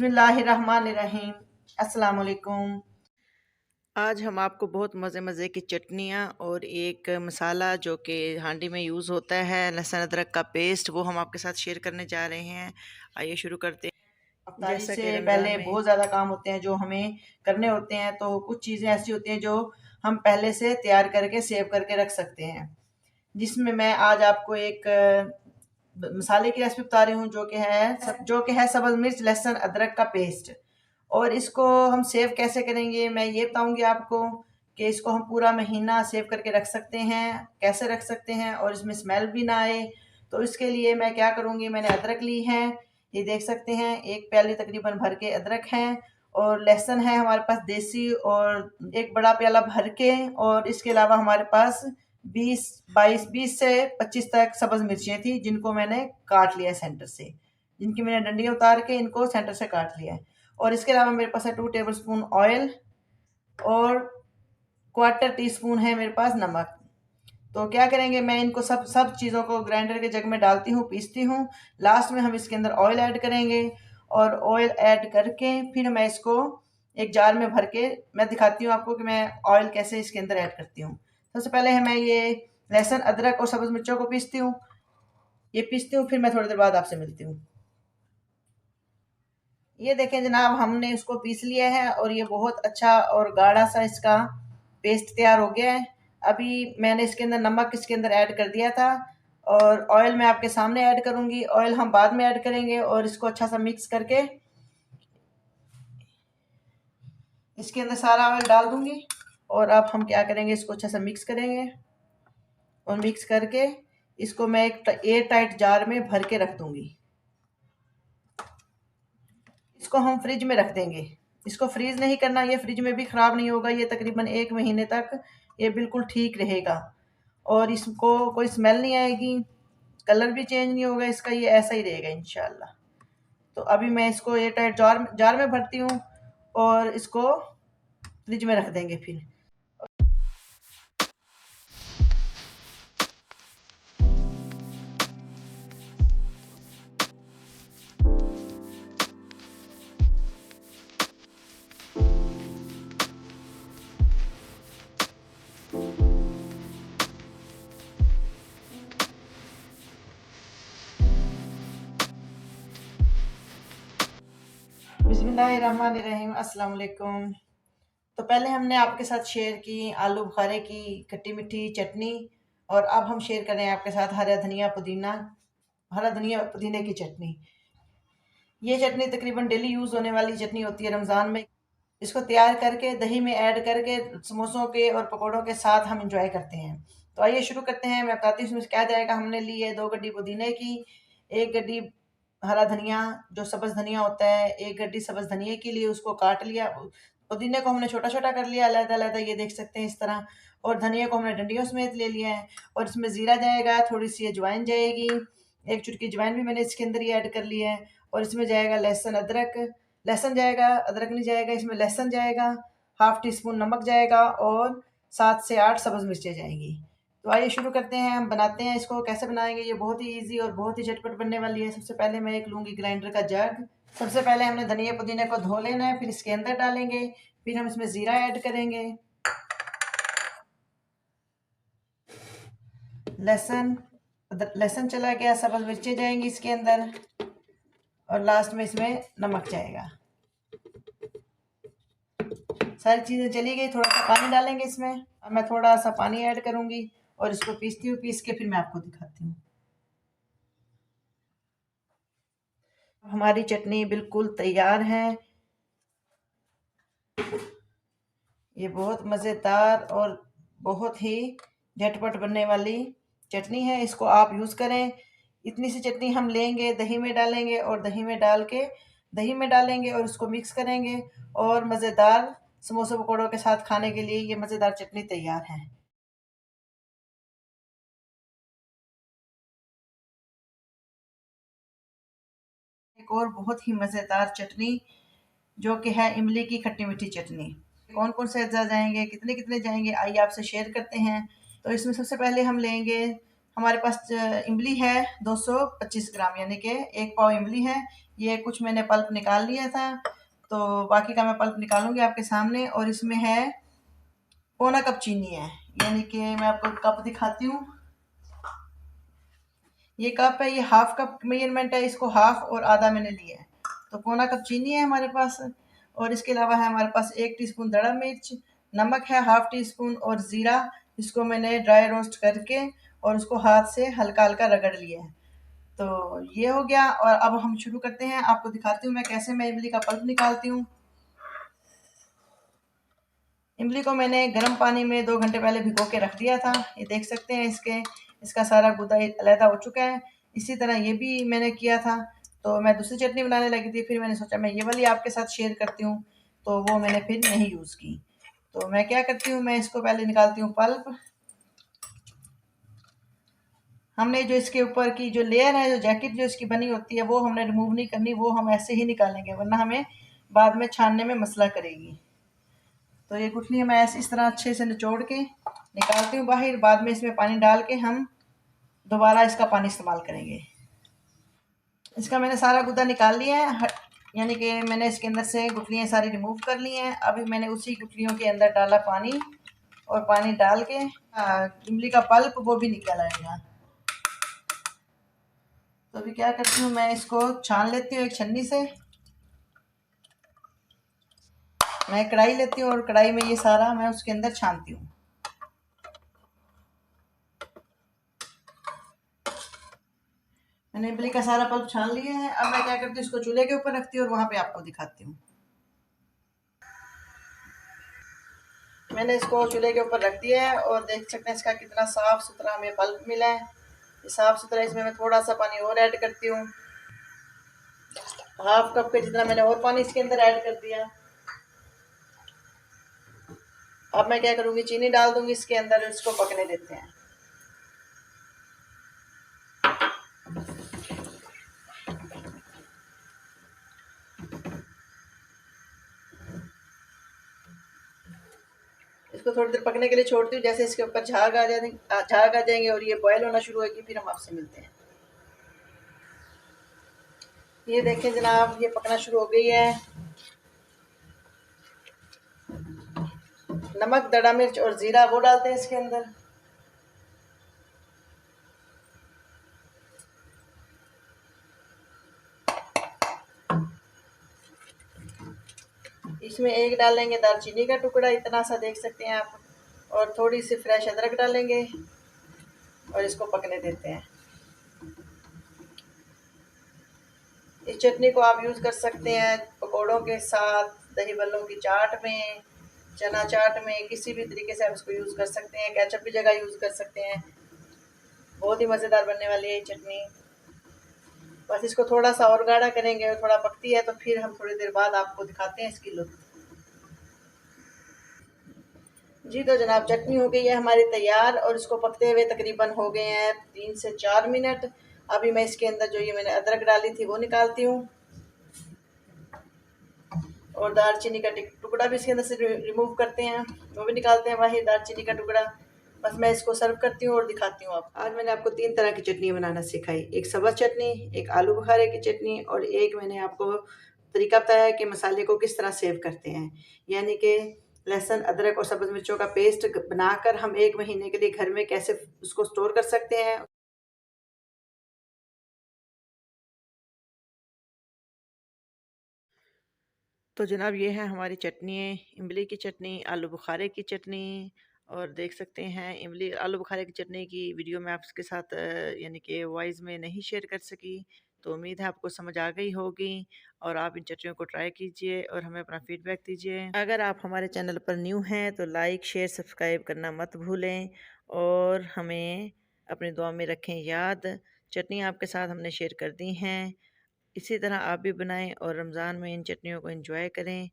बिस्मिल्लाहिर्रहमानिर्रहीम। अस्सलाम वालेकुम। आज हम आपको बहुत मज़े की चटनियाँ और एक मसाला जो कि हांडी में यूज़ होता है, लहसुन अदरक का पेस्ट, वो हम आपके साथ शेयर करने जा रहे हैं। आइए शुरू करते हैं। अफ्तारी जैसा से कि रमज़ान पहले में बहुत ज़्यादा काम होते हैं जो हमें करने होते हैं, तो कुछ चीज़ें ऐसी होती हैं जो हम पहले से तैयार करके सेव करके रख सकते हैं, जिसमें मैं आज आपको एक मसाले की रेसिपी बता रही हूँ जो कि है सब्ज़ मिर्च लहसुन अदरक का पेस्ट। और इसको हम सेव कैसे करेंगे मैं ये बताऊंगी आपको कि इसको हम पूरा महीना सेव करके रख सकते हैं, कैसे रख सकते हैं और इसमें स्मेल भी ना आए। तो इसके लिए मैं क्या करूंगी, मैंने अदरक ली है, ये देख सकते हैं, एक प्याली तकरीबन भर के अदरक है, और लहसुन है हमारे पास देसी, और एक बड़ा प्याला भर के, और इसके अलावा हमारे पास 20 से 25 तक सब्ज़ मिर्चें थी जिनको मैंने काट लिया सेंटर से, जिनकी मैंने डंडियाँ उतार के इनको सेंटर से काट लिया है। और इसके अलावा मेरे पास है 2 टेबलस्पून ऑयल, और क्वार्टर टी स्पून है मेरे पास नमक। तो क्या करेंगे, मैं इनको सब सब चीज़ों को ग्राइंडर के जग में डालती हूँ, पीसती हूँ। लास्ट में हम इसके अंदर ऑयल ऐड करेंगे, और ऑयल ऐड करके फिर मैं इसको एक जार में भर के मैं दिखाती हूँ आपको कि मैं ऑयल कैसे इसके अंदर ऐड करती हूँ। सबसे पहले है मैं ये लहसुन अदरक और सब्ज़ मिर्चों को पीसती हूँ, ये पीसती हूँ, फिर मैं थोड़ी देर बाद आपसे मिलती हूँ। ये देखें जनाब, हमने इसको पीस लिया है और ये बहुत अच्छा और गाढ़ा सा इसका पेस्ट तैयार हो गया है। अभी मैंने इसके अंदर नमक इसके अंदर ऐड कर दिया था, और ऑयल मैं आपके सामने ऐड करूंगी, ऑयल हम बाद में ऐड करेंगे। और इसको अच्छा सा मिक्स करके इसके अंदर सारा ऑयल डाल दूंगी, और अब हम क्या करेंगे, इसको अच्छा सा मिक्स करेंगे, और मिक्स करके इसको मैं एक एयर टाइट जार में भर के रख दूंगी। इसको हम फ्रिज में रख देंगे, इसको फ्रीज नहीं करना, ये फ्रिज में भी ख़राब नहीं होगा, ये तकरीबन 1 महीने तक ये बिल्कुल ठीक रहेगा, और इसको कोई स्मेल नहीं आएगी, कलर भी चेंज नहीं होगा इसका, ये ऐसा ही रहेगा इंशाल्लाह। तो अभी मैं इसको एयर टाइट जार में भरती हूँ, और इसको फ्रिज में रख देंगे फिर। बिस्मिल्लाहिर्रहमानिर्रहीम। अस्सलाम वालेकुम। तो पहले हमने आपके साथ शेयर की आलू बुखारे की खट्टी मीठी चटनी, और अब हम शेयर कर रहे हैं आपके साथ हरा धनिया पुदीने की चटनी। ये चटनी तकरीबन डेली यूज़ होने वाली चटनी होती है रमज़ान में। इसको तैयार करके दही में ऐड करके समोसों के और पकौड़ों के साथ हम इंजॉय करते हैं। तो आइए शुरू करते हैं, मैं बताती हूँ इसमें क्या जाएगा। हमने ली है 2 गड्डी पुदीने की, 1 गड्डी हरा धनिया जो सब्ज़ धनिया होता है, 1 गड्डी सब्ज़ धनिया के लिए उसको काट लिया। पुदीने को हमने छोटा-छोटा कर लिया अलग-अलग, ये देख सकते हैं इस तरह, और धनिया को हमने डंडियों समेत ले लिया है। और इसमें ज़ीरा जाएगा, थोड़ी-सी अजवाइन जाएगी, 1 चुटकी अजवाइन भी मैंने इसके अंदर ही ऐड कर लिया है। और इसमें जाएगा लहसुन जाएगा, अदरक नहीं जाएगा, इसमें लहसुन जाएगा, हाफ टी स्पून नमक जाएगा, और 7 से 8 सब्ज़ मिर्चें जाएंगी। तो आइए शुरू करते हैं, हम बनाते हैं इसको। कैसे बनाएंगे, ये बहुत ही इजी और बहुत ही झटपट बनने वाली है। सबसे पहले मैं एक लूँगी ग्राइंडर का जग। सबसे पहले हमने धनिया पुदीने को धो लेना है, फिर इसके अंदर डालेंगे, फिर हम इसमें ज़ीरा ऐड करेंगे, लहसुन लहसुन चला गया, सब्ज़ मिर्चें जाएंगी इसके अंदर, और लास्ट में इसमें नमक जाएगा। सारी चीज़ें चली गई, थोड़ा सा पानी डालेंगे इसमें। अब मैं थोड़ा सा पानी ऐड करूँगी, और इसको पीसती हूँ, पीस के फिर मैं आपको दिखाती हूँ। हमारी चटनी बिल्कुल तैयार है। ये बहुत मज़ेदार और बहुत ही झटपट बनने वाली चटनी है, इसको आप यूज़ करें। इतनी सी चटनी हम लेंगे, दही में डालेंगे, और दही में डालेंगे और उसको मिक्स करेंगे, और मज़ेदार समोसे पकौड़ों के साथ खाने के लिए ये मज़ेदार चटनी तैयार है। एक और बहुत ही मज़ेदार चटनी जो कि है इमली की खट्टी मीठी चटनी। कौन कौन से अज्जा जाएंगे, कितने कितने जाएंगे, आइए आपसे शेयर करते हैं। तो इसमें सबसे पहले हम लेंगे, हमारे पास इमली है 225 ग्राम, यानी कि 1 पाव इमली है। ये कुछ मैंने पल्प निकाल लिया था, तो बाकी का मैं पल्प निकालूंगी आपके सामने। और इसमें है पौना कप चीनी है, यानी कि मैं आपको कप दिखाती हूँ। ये कप है, ये हाफ कप मेजरमेंट है, इसको हाफ और आधा मैंने लिया है। तो पौना कप चीनी है हमारे पास। और इसके अलावा है हमारे पास 1 टीस्पून दड़ा मिर्च, नमक है हाफ टी स्पून, और ज़ीरा, इसको मैंने ड्राई रोस्ट करके और उसको हाथ से हल्का हल्का रगड़ लिया है। तो ये हो गया। और अब हम शुरू करते हैं, आपको दिखाती हूँ मैं कैसे मैं इमली का पल्प निकालती हूँ। इमली को मैंने गर्म पानी में 2 घंटे पहले भिगो के रख दिया था। ये देख सकते हैं इसका सारा गुदा अलहदा हो चुका है। इसी तरह ये भी मैंने किया था। तो मैं दूसरी चटनी बनाने लगी थी, फिर मैंने सोचा मैं ये वाली आपके साथ शेयर करती हूँ, तो वो मैंने फिर नहीं यूज़ की। तो मैं क्या करती हूँ, मैं इसको पहले निकालती हूँ पल्प। हमने जो इसके ऊपर की जो लेयर है, जो जैकेट जो इसकी बनी होती है, वो हमने रिमूव नहीं करनी, वो हम ऐसे ही निकालेंगे, वरना हमें बाद में छानने में मसला करेगी। तो ये गुठली मैं ऐसे इस तरह अच्छे से निचोड़ के निकालती हूँ बाहर। बाद में इसमें पानी डाल के हम दोबारा इसका पानी इस्तेमाल करेंगे। इसका मैंने सारा गुदा निकाल लिया है, यानी कि मैंने इसके अंदर से गुठलियाँ सारी रिमूव कर ली हैं। अभी मैंने उसी गुठलियों के अंदर डाला पानी, और पानी डाल के इमली का पल्प वो भी निकल आएगा। तो अभी क्या करती हूँ, मैं इसको छान लेती हूँ एक छन्नी से। मैं कढ़ाई लेती हूँ और कढ़ाई में ये सारा मैं उसके अंदर छानती हूँ। मैंने इमली का सारा पल्प छान लिया है। अब मैं क्या करती हूँ, इसको चूल्हे के ऊपर रखती हूँ और वहाँ पे आपको दिखाती हूँ। मैंने इसको चूल्हे के ऊपर रख दिया है और देख सकते हैं इसका कितना साफ सुथरा हमें पल्प मिला है। ये साफ सुथरा, इसमें मैं थोड़ा सा पानी और ऐड करती हूँ, हाफ कप के जितना मैंने और पानी इसके अंदर ऐड कर दिया। अब मैं क्या करूँगी, चीनी डाल दूंगी इसके अंदर, इसको पकने देते हैं। इसको थोड़ी देर पकने के लिए छोड़ती हूँ, जैसे इसके ऊपर झाग आ जाएंगे और ये बॉयल होना शुरू होगी, फिर हम आपसे मिलते हैं। ये देखें जनाब, ये पकना शुरू हो गई है। नमक, दड़ा मिर्च और जीरा वो डालते हैं इसके अंदर। इसमें एक डालेंगे दालचीनी का टुकड़ा, इतना सा देख सकते हैं आप, और थोड़ी सी फ्रेश अदरक डालेंगे और इसको पकने देते हैं। इस चटनी को आप यूज़ कर सकते हैं पकौड़ों के साथ, दही बल्लों की चाट में, चना चाट में, किसी भी तरीके से आप इसको यूज़ कर सकते हैं। केचप की जगह यूज़ कर सकते हैं। बहुत ही मज़ेदार बनने वाली है ये चटनी। बस इसको थोड़ा सा और गाढ़ा करेंगे और थोड़ा पकती है तो फिर हम थोड़ी देर बाद आपको दिखाते हैं इसकी लुक। जी तो जनाब, चटनी हो गई है हमारी तैयार और इसको पकते हुए तकरीबन हो गए हैं 3 से 4 मिनट। अभी मैं इसके अंदर जो ये मैंने अदरक डाली थी वो निकालती हूँ, और दालचीनी का टुकड़ा भी इसके अंदर से रिमूव करते हैं, वो भी निकालते हैं बाहर दालचीनी का टुकड़ा। बस मैं इसको सर्व करती हूँ और दिखाती हूँ आप। आज मैंने आपको 3 तरह की चटनी बनाना सिखाई, एक सब्ज़ चटनी, एक आलू बुखारे की चटनी, और एक मैंने आपको तरीका बताया है कि मसाले को किस तरह सेव करते हैं। यानी कि लहसुन, अदरक और सब्ज़ मिर्चों का पेस्ट बनाकर हम 1 महीने के लिए घर में कैसे उसको स्टोर कर सकते हैं। तो जनाब, ये है हमारी चटनी, इमली की चटनी, आलू बुखारे की चटनी। और देख सकते हैं इमली आलू बुखारे की चटनी की वीडियो मैं आपके साथ यानी कि वॉइस में नहीं शेयर कर सकी। तो उम्मीद है आपको समझ आ गई होगी, और आप इन चटनियों को ट्राई कीजिए और हमें अपना फीडबैक दीजिए। अगर आप हमारे चैनल पर न्यू हैं तो लाइक, शेयर, सब्सक्राइब करना मत भूलें, और हमें अपनी दुआ में रखें याद। चटनी आपके साथ हमने शेयर कर दी हैं, इसी तरह आप भी बनाएं और रमज़ान में इन चटनियों को एंजॉय करें।